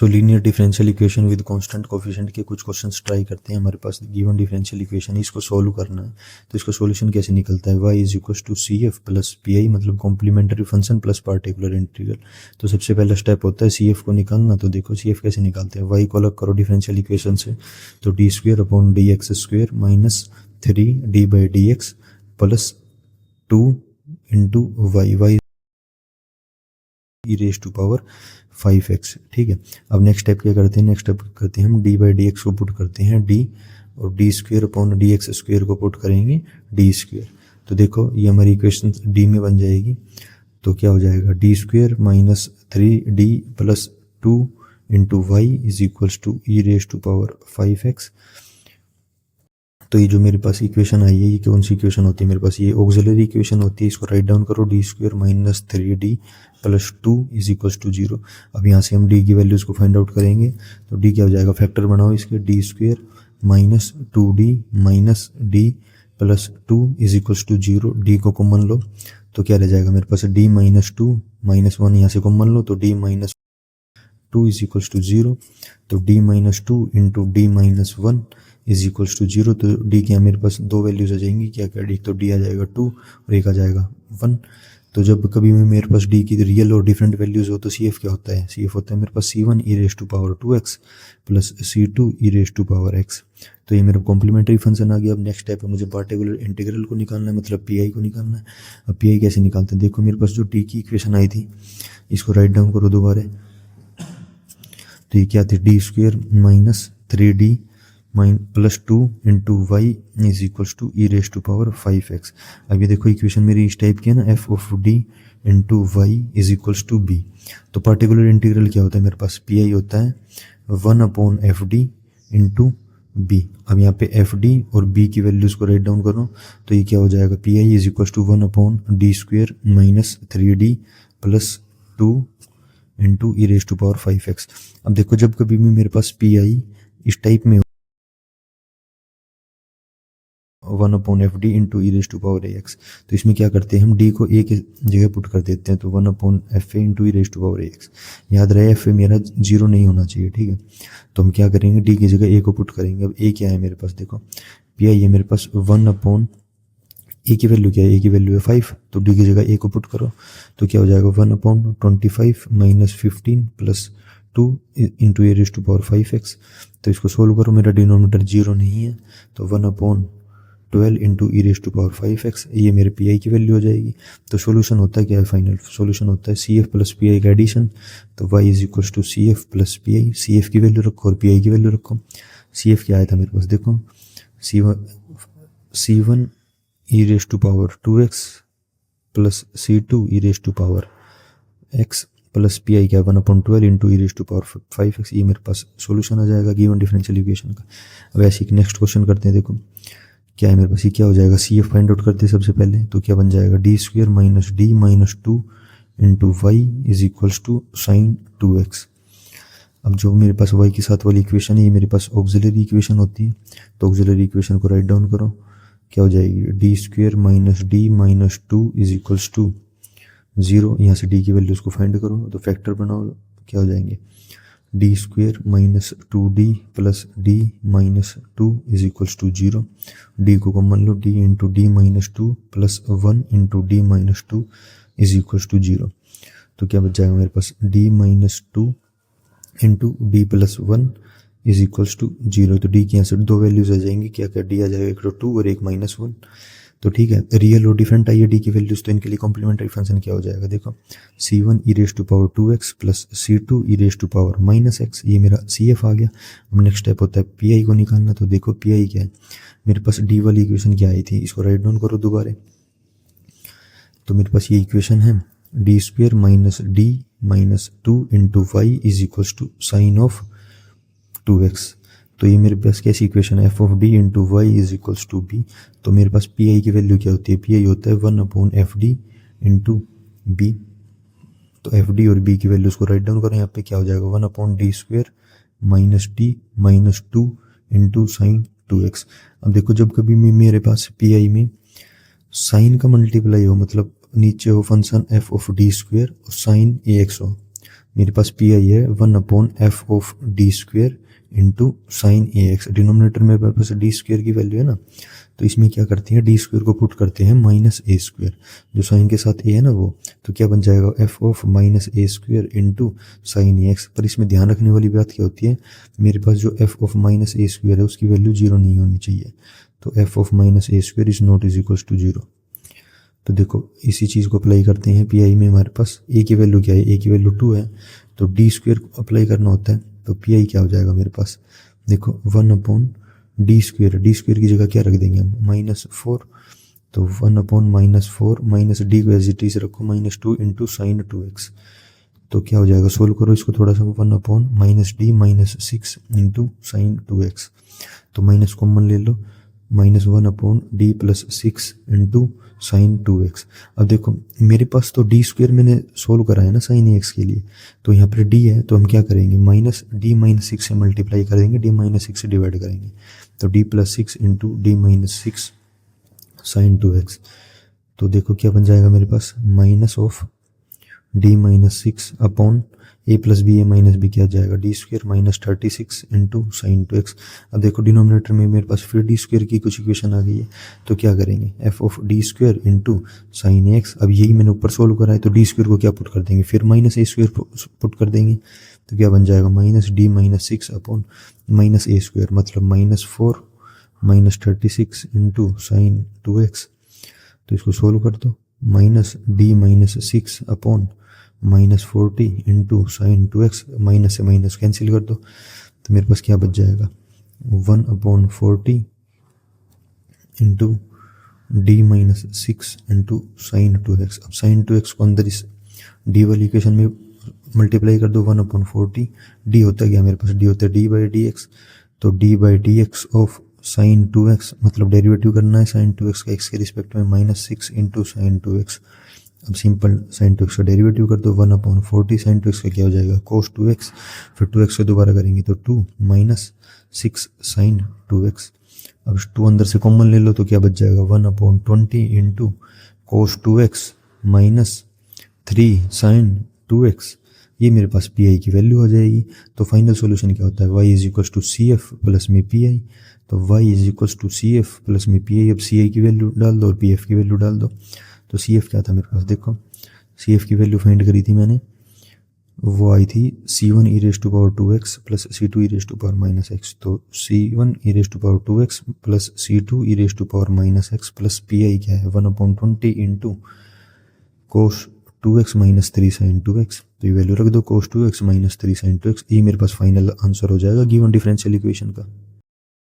So linear differential equation with constant coefficient के कुछ questions try करते हैं। हमारे पास गिवन डिफरेंशियल इक्वेशन है, इसको सोल्व करना है। तो इसका सॉल्यूशन कैसे निकलता है, y is equal to C F plus P I, मतलब complementary function plus particular integral. तो सबसे पहला स्टेप होता है सी एफ को निकालना। तो देखो सी एफ कैसे निकालते हैं, y को अलग करो डिफरेंशियल इक्वेशन से, तो d square upon d x square minus 3d by d x plus 2 into y e raise to power 5x। ठीक है, अब नेक्स्ट स्टेप क्या करते हैं, नेक्स्ट स्टेप करते हैं हम डी बाई डी एक्स को पुट करते हैं डी, और D square upon d x square को पुट करेंगे डी स्क्वेयर। तो देखो ये हमारी इक्वेशन डी में बन जाएगी। तो क्या हो जाएगा, d square minus 3d plus 2 into y is equals to e raise to power 5x। तो ये जो मेरे पास इक्वेशन आई है, ये कौन सी इक्वेशन होती है मेरे पास, ये ऑक्सिलरी इक्वेशन होती है। इसको राइट डाउन करो, d square minus 3d plus 2 is equals to 0। अब यहाँ से हम d की वैल्यूज़ को फाइंड आउट करेंगे। तो d क्या हो जाएगा, फैक्टर बनाओ इसके, d square minus 2d minus d plus 2 is equals to 0। d को कॉमन लो तो क्या रह जाएगा मेरे पास, d माइनस 2 माइनस 1 यहाँ से कॉमन लो तो d minus 2 is equals to 0। तो d minus 2 into d minus 1 is equals to 0। तो d क्या मेरे पास दो वैल्यूज आ जाएंगी, क्या क्या d, तो d आ जाएगा 2 और एक आ जाएगा 1। तो जब कभी भी मेरे पास d की रियल और डिफरेंट वैल्यूज हो तो सी एफ क्या होता है, सी एफ होता है मेरे पास c1 e raise to power 2x plus c2 e raise to power x। तो ये मेरा कॉम्प्लीमेंट्री फंक्शन आ गया। अब नेक्स्ट स्टेप है मुझे पार्टिकुलर इंटीग्रल को निकालना है, मतलब पी आई को निकालना है। अब पी आई कैसे निकालते हैं, देखो मेरे पास जो d की इक्वेशन आई थी इसको राइट डाउन करो दोबारा। तो ये क्या थी, d square minus 3d plus 2 into y is equals to e raise to power 5x। अब ये देखो इक्वेशन मेरी इस टाइप की है ना, f of d into y is equals to b. तो पार्टिकुलर इंटीग्रल क्या होता है मेरे पास, पी आई होता है 1 upon f d into b. अब यहाँ पे एफ डी और बी की वैल्यूज को राइट डाउन करो तो ये क्या हो जाएगा, P I is equals to 1 upon d square minus 3d plus 2 into e raise to power 5x। अब देखो जब कभी भी मेरे पास पी आई इस टाइप में 1 upon f d into e raise to power a x, तो इसमें क्या करते हैं हम d को a की जगह पुट कर देते हैं। तो 1 upon f a into e raise to power a x. याद रहे एफ ए मेरा 0 नहीं होना चाहिए, ठीक है। तो हम क्या करेंगे, d की जगह a को पुट करेंगे। अब a क्या है मेरे पास, देखो पी आई है मेरे पास 1 अपॉन a की वैल्यू क्या है, a की वैल्यू है 5, तो d की जगह a को पुट करो तो क्या हो जाएगा 1 upon 25 minus 15 plus 2 into a raise to power 5x। तो इसको सोल्व करो, मेरा डिनोमिनेटर 0 नहीं है तो 1 upon 12 into e raise to power 5x, ये मेरे पी आई की वैल्यू हो जाएगी। तो सोल्यूशन होता है क्या है, फाइनल सोल्यूशन होता है C F plus P I का एडिशन। तो y is equals to C F plus P I, C F की वैल्यू रखो और पी आई की वैल्यू रखो। सी एफ क्या आया था मेरे पास, देखो C1 e raise to power 2x plus C2 e raise to power x plus P I क्या 1 upon 12 into e raise to power 5x। ये मेरे पास सोल्यूशन आ जाएगा गिवन डिफरेंशियल इक्वेशन का। अब ऐसे एक नेक्स्ट क्वेश्चन करते हैं, देखो क्या है मेरे पास, ये क्या हो जाएगा, सी एफ फाइंड आउट करते हैं सबसे पहले। तो क्या बन जाएगा, d square minus d minus 2 into y is equals to sine 2x। अब जो मेरे पास y के साथ वाली इक्वेशन है ये मेरे पास ऑक्सिलरी इक्वेशन होती है। तो ऑक्सिलरी इक्वेशन को राइट डाउन करो, क्या हो जाएगी, d square minus d minus 2 is equals to 0। यहाँ से d की वैल्यूज को फाइंड करो तो फैक्टर बनाओ, क्या हो जाएंगे, d square minus 2d plus d minus 2 is equals to 0। d को कॉमन लो, d into d minus 2 plus 1 into d minus 2 is equals to 0। तो क्या बच जाएगा मेरे पास, d minus 2 into d plus 1 is equals to 0। तो d की यहाँ से दो वैल्यूज आ जाएंगी, क्या क्या d आ जाएगा, एक तो 2 और एक माइनस 1। तो ठीक है, रियल और डिफरेंट आई है d की वैल्यूज, तो इनके लिए कॉम्प्लीमेंट्री फंक्शन क्या हो जाएगा, देखो c1 e raise to power 2x plus c2 e raise to power minus x। ये मेरा cf आ गया। अब नेक्स्ट स्टेप होता है पी को निकालना। तो देखो पी क्या है मेरे पास, d वाली इक्वेशन क्या आई थी, इसको राइट डाउन करो दोबारा। तो मेरे पास ये इक्वेशन है d square minus d minus 2 into y is equals to sine of 2x। तो ये मेरे पास कैसी इक्वेशन है, f of d into y is equals to b. तो मेरे पास पी आई की वैल्यू क्या होती है, पी आई होता है 1 upon f d into b. तो एफ डी और बी की वैल्यूज को राइट डाउन करें, यहाँ पे क्या हो जाएगा 1 upon d square minus d minus 2 into sine 2x। अब देखो जब कभी भी मेरे पास पी आई में साइन का मल्टीप्लाई हो, मतलब नीचे हो function F of D square और साइन ए एक्स हो, मेरे पास पी आई है 1/f of D square into sine A x. Denominator में मेरे पास डी स्क्वेयर की वैल्यू है ना, तो इसमें क्या करते हैं डी स्क्वेयर को पुट करते हैं माइनस ए स्क्वेयर, जो साइन के साथ ए है ना वो, तो क्या बन जाएगा F of minus a square into sine A x. पर इसमें ध्यान रखने वाली बात क्या होती है, मेरे पास जो f of minus a square है उसकी वैल्यू 0 नहीं होनी चाहिए, तो f of minus a square is not is equal to 0। तो देखो इसी चीज़ को अप्लाई करते हैं पी आई में। हमारे पास ए की वैल्यू क्या है, ए की वैल्यू 2 है, तो डी स्क्वेयर अप्लाई करना होता है, तो पी आई क्या हो जाएगा मेरे पास, देखो 1/d स्क्वेयर की जगह क्या रख देंगे हम -4, तो 1/-4 माइनस डी को एज इट इज रखो -2 इंटू साइन 2x। तो क्या हो जाएगा, सोल्व करो इसको थोड़ा सा, 1/-d -6 इंटू साइन 2x, तो माइनस कॉमन ले लो, -1/d + 6 इंटू साइन 2x। अब देखो मेरे पास तो डी स्क्वेयर मैंने सोल्व करा है ना साइन एक्स के लिए, तो यहाँ पर डी है, तो हम क्या करेंगे -d - 6 से मल्टीप्लाई कर देंगे, d - 6 से डिवाइड करेंगे, तो d + 6 into d - 6 sign 2x। तो देखो क्या बन जाएगा मेरे पास, minus of d - 6 upon a + b a - b क्या जाएगा, d square -36 into sine 2x। अब देखो डिनोमिनेटर में मेरे पास फिर डी स्क्वेयर की कुछ इक्वेशन आ गई है, तो क्या करेंगे F of D square into sine x. अब यही मैंने ऊपर सोल्व करा है, तो डी स्क्वेयर को क्या पुट कर देंगे, फिर -a स्क्वेयर पुट कर देंगे, तो क्या बन जाएगा -d - 6 अपॉन -a स्क्वेयर, मतलब -4 -36 इंटू साइन 2x। तो इसको सोल्व कर दो, -d - 6 upon -40 into sine 2x, minus से माइनस कैंसिल कर दो, तो मेरे पास क्या बच जाएगा 1/40 into d - 6 into sine 2x। अब साइन 2x को अंदर इस d वाली इक्वेशन में मल्टीप्लाई कर दो, 1/40 d होता है क्या मेरे पास, d होता है d/dx, तो d/dx ऑफ साइन 2x, मतलब डेरिवेटिव करना है साइन 2x का x के रिस्पेक्ट में, -6 इंटू साइन 2x। अब सिंपल साइन 2x का डेरिवेटिव कर दो, 1/40 साइन 2x का क्या हो जाएगा cos 2x, फिर 2x से दोबारा करेंगे तो 2 - 6 साइन 2x। अब 2 अंदर से कॉमन ले लो, तो क्या बच जाएगा 1/20 into cos 2x -3 sign 2x। ये मेरे पास पी आई की वैल्यू हो जाएगी। तो फाइनल सॉल्यूशन क्या होता है, y = CF प्लस में पी आई, तो y = CF प्लस में पी आई। अब सी आई की वैल्यू डाल दो और पी एफ की वैल्यू डाल दो, तो सी एफ क्या था मेरे पास, देखो सी एफ की वैल्यू फाइंड करी थी मैंने, वो आई थी C1 e⁻²x plus C2 e⁻−x, तो C1 e⁻²x plus C2 e⁻−x plus P I क्या है 1/20 into cos 2x -3 sign 2x। तो ये वैल्यू रख दो cos 2x -3 साइन 2x, ये मेरे पास फाइनल आंसर हो जाएगा गिवन डिफरेंशियल इक्वेशन का।